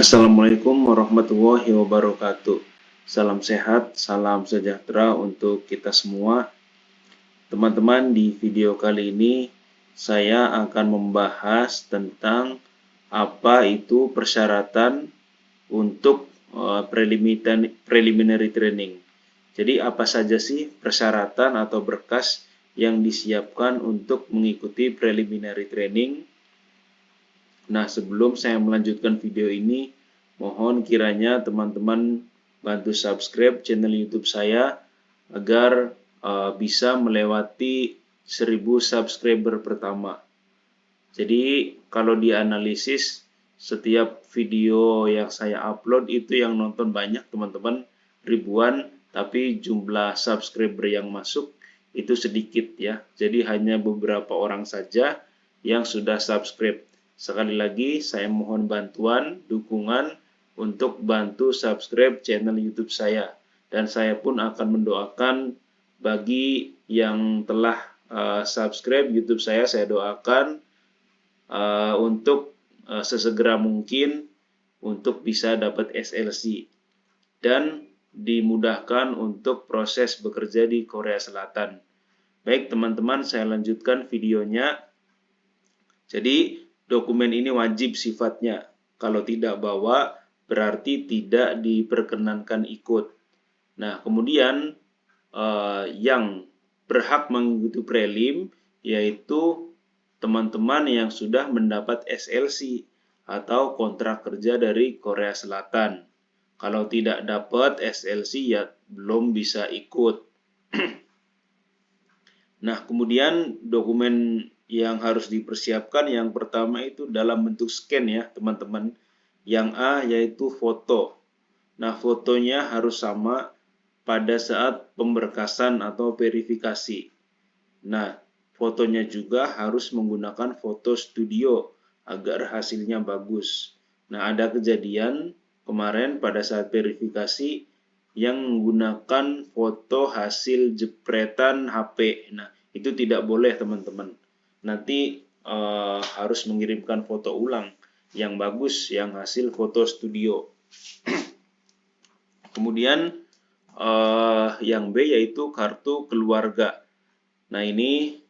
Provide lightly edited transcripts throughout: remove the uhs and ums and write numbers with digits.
Assalamualaikum warahmatullahi wabarakatuh. Salam sehat, salam sejahtera untuk kita semua. Teman-teman, di video kali ini saya akan membahas tentang apa itu persyaratan untuk preliminary training. Jadi apa saja sih persyaratan atau berkas yang disiapkan untuk mengikuti preliminary training? Nah, sebelum saya melanjutkan video ini, mohon kiranya teman-teman bantu subscribe channel YouTube saya agar bisa melewati 1000 subscriber pertama. Jadi, kalau dianalisis setiap video yang saya upload itu yang nonton banyak teman-teman, ribuan, tapi jumlah subscriber yang masuk itu sedikit ya. Jadi hanya beberapa orang saja yang sudah subscribe. Sekali lagi saya mohon bantuan, dukungan untuk bantu subscribe channel YouTube saya. Dan saya pun akan mendoakan bagi yang telah subscribe YouTube saya doakan untuk sesegera mungkin untuk bisa dapat SLC dan dimudahkan untuk proses bekerja di Korea Selatan. Baik teman-teman, saya lanjutkan videonya. Jadi dokumen ini wajib sifatnya. Kalau tidak bawa berarti tidak diperkenankan ikut. Nah, kemudian yang berhak mengikuti prelim yaitu teman-teman yang sudah mendapat SLC atau kontrak kerja dari Korea Selatan. Kalau tidak dapat SLC ya belum bisa ikut. Nah, kemudian dokumen yang harus dipersiapkan yang pertama itu dalam bentuk scan ya, teman-teman. Yang A yaitu foto. Nah, fotonya harus sama pada saat pemberkasan atau verifikasi. Nah, fotonya juga harus menggunakan foto studio agar hasilnya bagus. Nah, ada kejadian kemarin pada saat verifikasi yang menggunakan foto hasil jepretan HP. Nah, itu tidak boleh teman-teman. Nanti harus mengirimkan foto ulang yang bagus, yang hasil foto studio. Kemudian yang B yaitu kartu keluarga. Nah, ini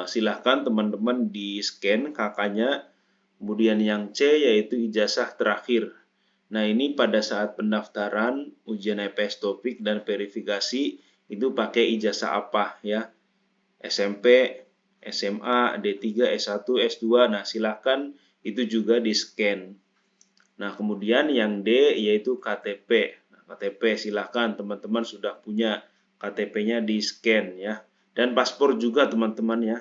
silahkan teman-teman di scan kakaknya. Kemudian yang C yaitu ijazah terakhir. Nah, ini pada saat pendaftaran ujian IPS topik dan verifikasi itu pakai ijazah apa ya? SMP, SMA, D3, S1, S2. Nah, silahkan itu juga di scan. Nah, kemudian yang D yaitu KTP. Nah, KTP silahkan teman-teman sudah punya KTP-nya di scan ya. Dan paspor juga teman-teman ya.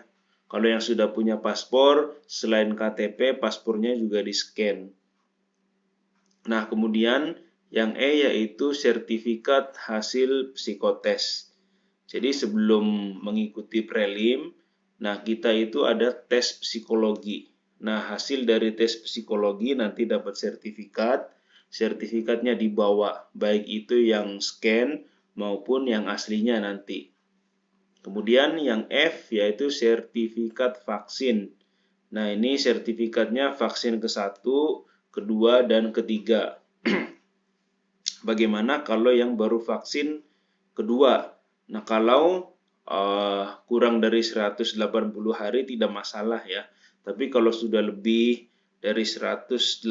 Kalau yang sudah punya paspor, selain KTP, paspornya juga di scan. Nah, kemudian yang E yaitu sertifikat hasil psikotes. Jadi sebelum mengikuti prelim, nah kita itu ada tes psikologi. Nah, hasil dari tes psikologi nanti dapat sertifikat. Sertifikatnya dibawa, baik itu yang scan maupun yang aslinya nanti. Kemudian yang F yaitu sertifikat vaksin. Nah, ini sertifikatnya vaksin ke-1, kedua, dan ketiga. Bagaimana kalau yang baru vaksin kedua? Nah, kalau kurang dari 180 hari tidak masalah ya. Tapi kalau sudah lebih dari 180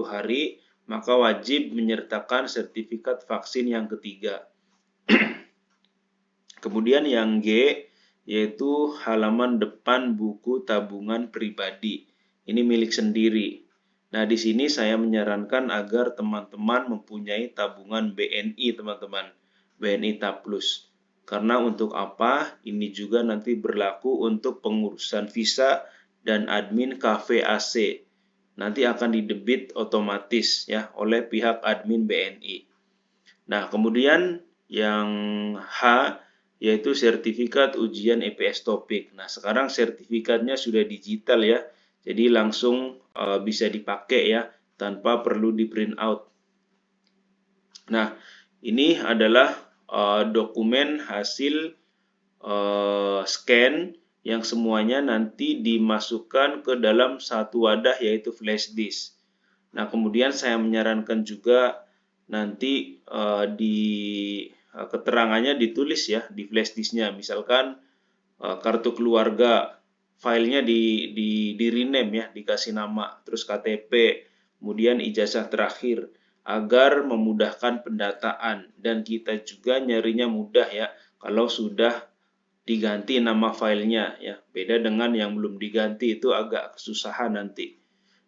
hari, maka wajib menyertakan sertifikat vaksin yang ketiga. Kemudian yang G yaitu halaman depan buku tabungan pribadi. Ini milik sendiri. Nah, di sini saya menyarankan agar teman-teman mempunyai tabungan BNI, teman-teman. BNI Taplus. Karena untuk apa? Ini juga nanti berlaku untuk pengurusan visa dan admin KVAC. Nanti akan didebit otomatis ya oleh pihak admin BNI. Nah, kemudian yang H yaitu sertifikat ujian IPS topik. Nah, sekarang sertifikatnya sudah digital ya. Jadi langsung bisa dipakai ya tanpa perlu di print out. Nah, ini adalah dokumen hasil scan yang semuanya nanti dimasukkan ke dalam satu wadah yaitu flash disk. Nah, kemudian saya menyarankan juga nanti di keterangannya ditulis ya di flash disknya, misalkan kartu keluarga, filenya di rename ya, dikasih nama, terus KTP, kemudian ijazah terakhir, agar memudahkan pendataan dan kita juga nyarinya mudah ya kalau sudah diganti nama filenya ya. Beda dengan yang belum diganti, itu agak kesusahan nanti.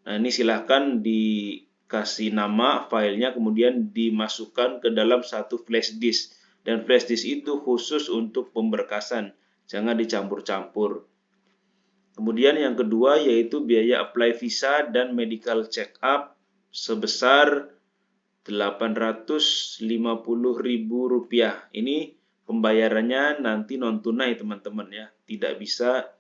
Nah, ini silahkan dikasih nama filenya, kemudian dimasukkan ke dalam satu flash disk. Dan flash disk itu khusus untuk pemberkasan, jangan dicampur-campur. Kemudian yang kedua yaitu biaya apply visa dan medical check up sebesar Rp850.000. Ini pembayarannya nanti non tunai teman-teman ya, tidak bisa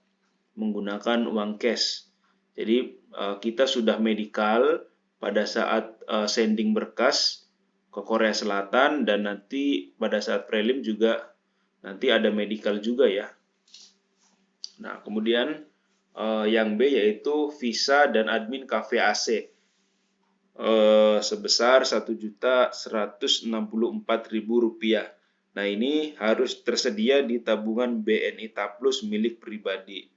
menggunakan uang cash. Jadi kita sudah medical pada saat sending berkas ke Korea Selatan, dan nanti pada saat prelim juga nanti ada medical juga ya. Nah, kemudian yang B yaitu visa dan admin cafe AC sebesar Rp1.164.000. Nah, ini harus tersedia di tabungan BNI Taplus milik pribadi.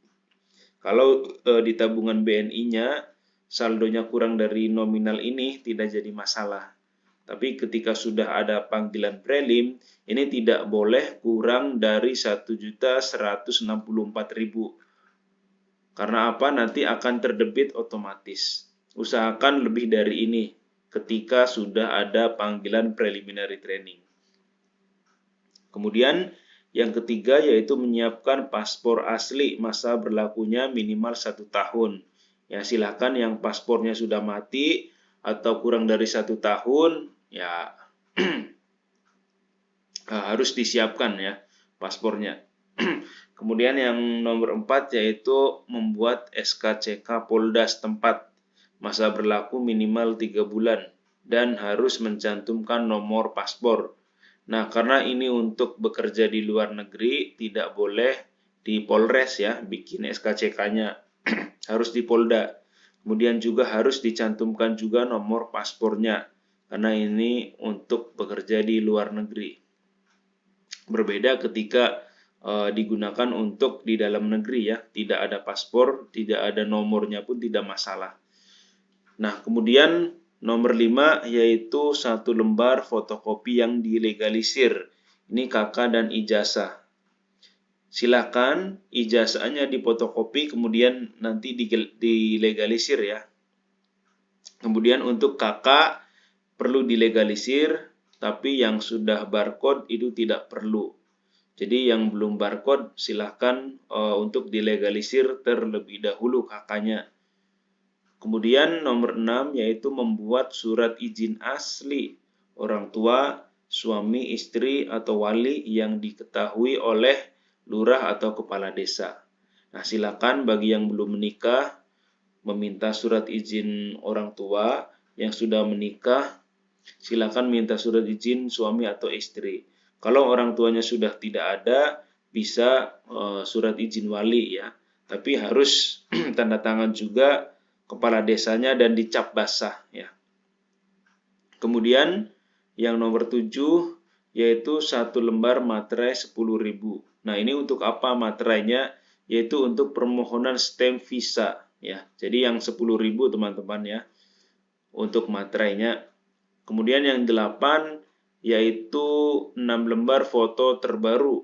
Kalau di tabungan BNI-nya saldonya kurang dari nominal ini tidak jadi masalah. Tapi ketika sudah ada panggilan prelim, ini tidak boleh kurang dari Rp1.164.000. Karena apa? Nanti akan terdebit otomatis. Usahakan lebih dari ini ketika sudah ada panggilan preliminary training. Kemudian yang ketiga yaitu menyiapkan paspor asli, masa berlakunya minimal 1 tahun. Ya, silakan yang paspornya sudah mati atau kurang dari 1 tahun, ya harus disiapkan ya paspornya. Kemudian yang nomor 4 yaitu membuat SKCK Polda setempat, masa berlaku minimal 3 bulan dan harus mencantumkan nomor paspor. Nah, karena ini untuk bekerja di luar negeri, tidak boleh di Polres ya, bikin SKCK-nya. Harus di Polda. Kemudian juga harus dicantumkan juga nomor paspornya, karena ini untuk bekerja di luar negeri. Berbeda ketika digunakan untuk di dalam negeri ya, tidak ada paspor, tidak ada nomornya pun tidak masalah. Nah, kemudian nomor 5 yaitu 1 lembar fotokopi yang dilegalisir. Ini KK dan ijazah. Silakan ijazahnya difotokopi kemudian nanti dilegalisir ya. Kemudian untuk KK perlu dilegalisir, tapi yang sudah barcode itu tidak perlu. Jadi yang belum barcode silahkan untuk dilegalisir terlebih dahulu KK-nya. Kemudian nomor 6 yaitu membuat surat izin asli orang tua, suami, istri, atau wali yang diketahui oleh lurah atau kepala desa. Nah, silakan bagi yang belum menikah meminta surat izin orang tua, yang sudah menikah silakan minta surat izin suami atau istri. Kalau orang tuanya sudah tidak ada, bisa surat izin wali ya, tapi harus tanda tangan juga kepala desanya dan dicap basah ya. Kemudian yang nomor 7 yaitu 1 lembar materai 10.000. Nah, ini untuk apa materainya? Yaitu untuk permohonan stamp visa ya. Jadi yang 10.000 teman-teman ya untuk materainya. Kemudian yang 8 yaitu 6 lembar foto terbaru.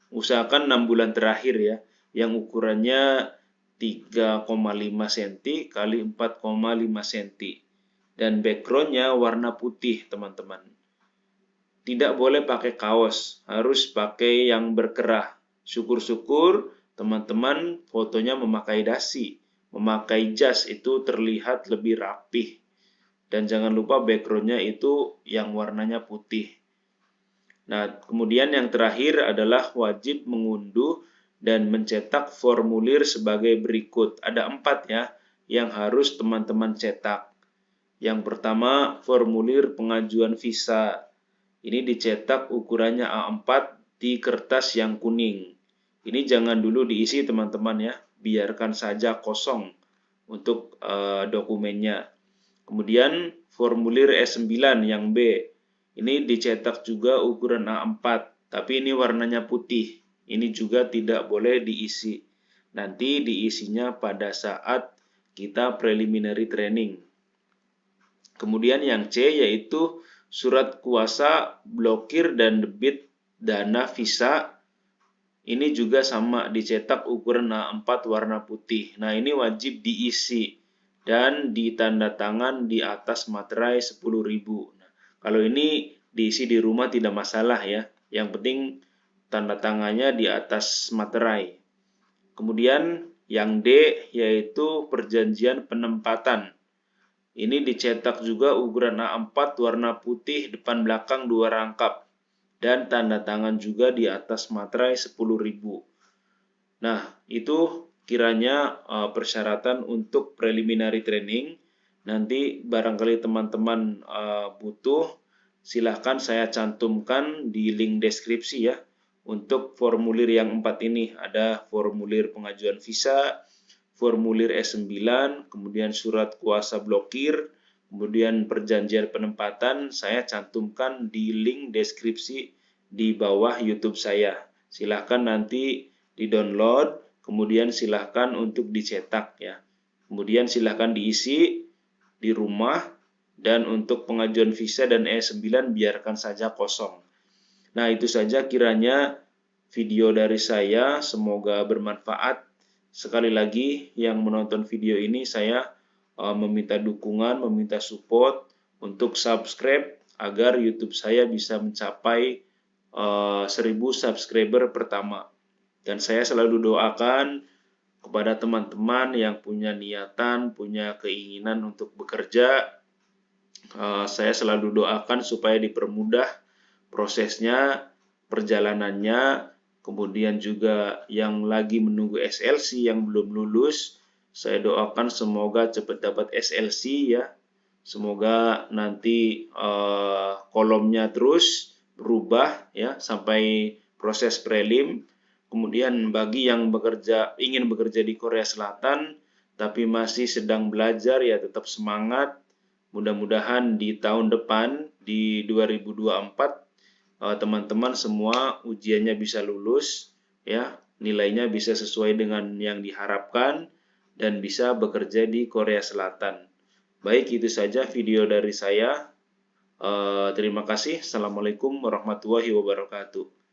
Usahakan 6 bulan terakhir ya, yang ukurannya 3,5 cm kali 4,5 cm. Dan backgroundnya warna putih teman-teman. Tidak boleh pakai kaos, harus pakai yang berkerah. Syukur-syukur teman-teman fotonya memakai dasi, memakai jas, itu terlihat lebih rapih. Dan jangan lupa backgroundnya itu yang warnanya putih. Nah, kemudian yang terakhir adalah wajib mengunduh dan mencetak formulir sebagai berikut. Ada 4 ya yang harus teman-teman cetak. Yang pertama, formulir pengajuan visa. Ini dicetak ukurannya A4 di kertas yang kuning. Ini jangan dulu diisi teman-teman ya, biarkan saja kosong untuk dokumennya. Kemudian formulir E9 yang B. Ini dicetak juga ukuran A4, tapi ini warnanya putih. Ini juga tidak boleh diisi. Nanti diisinya pada saat kita preliminary training. Kemudian yang C yaitu surat kuasa blokir dan debit dana visa. Ini juga sama dicetak ukuran A4 warna putih. Nah, ini wajib diisi dan ditanda tangan di atas materai 10.000. Nah, kalau ini diisi di rumah tidak masalah ya. Yang penting tanda tangannya di atas materai. Kemudian yang D yaitu perjanjian penempatan. Ini dicetak juga ukuran A4 warna putih depan belakang 2 rangkap. Dan tanda tangan juga di atas materai 10.000. Nah, itu kiranya persyaratan untuk preliminary training. Nanti barangkali teman-teman butuh, silahkan saya cantumkan di link deskripsi ya. Untuk formulir yang 4 ini, ada formulir pengajuan visa, formulir E9, kemudian surat kuasa blokir, kemudian perjanjian penempatan, saya cantumkan di link deskripsi di bawah YouTube saya. Silahkan nanti di-download, kemudian silahkan untuk dicetak ya. Kemudian silahkan diisi di rumah, dan untuk pengajuan visa dan E9 biarkan saja kosong. Nah, itu saja kiranya video dari saya, semoga bermanfaat. Sekali lagi yang menonton video ini saya meminta dukungan, meminta support untuk subscribe agar YouTube saya bisa mencapai 1000 subscriber pertama. Dan saya selalu doakan kepada teman-teman yang punya niatan, punya keinginan untuk bekerja. Saya selalu doakan supaya dipermudah prosesnya, perjalanannya. Kemudian juga yang lagi menunggu SLC yang belum lulus, saya doakan semoga cepat dapat SLC ya. Semoga nanti kolomnya terus berubah ya sampai proses prelim. Kemudian bagi yang ingin bekerja di Korea Selatan tapi masih sedang belajar ya tetap semangat. Mudah-mudahan di tahun depan di 2024 teman-teman semua ujiannya bisa lulus ya, nilainya bisa sesuai dengan yang diharapkan dan bisa bekerja di Korea Selatan. Baik, itu saja video dari saya. Terima kasih. Assalamualaikum warahmatullahi wabarakatuh.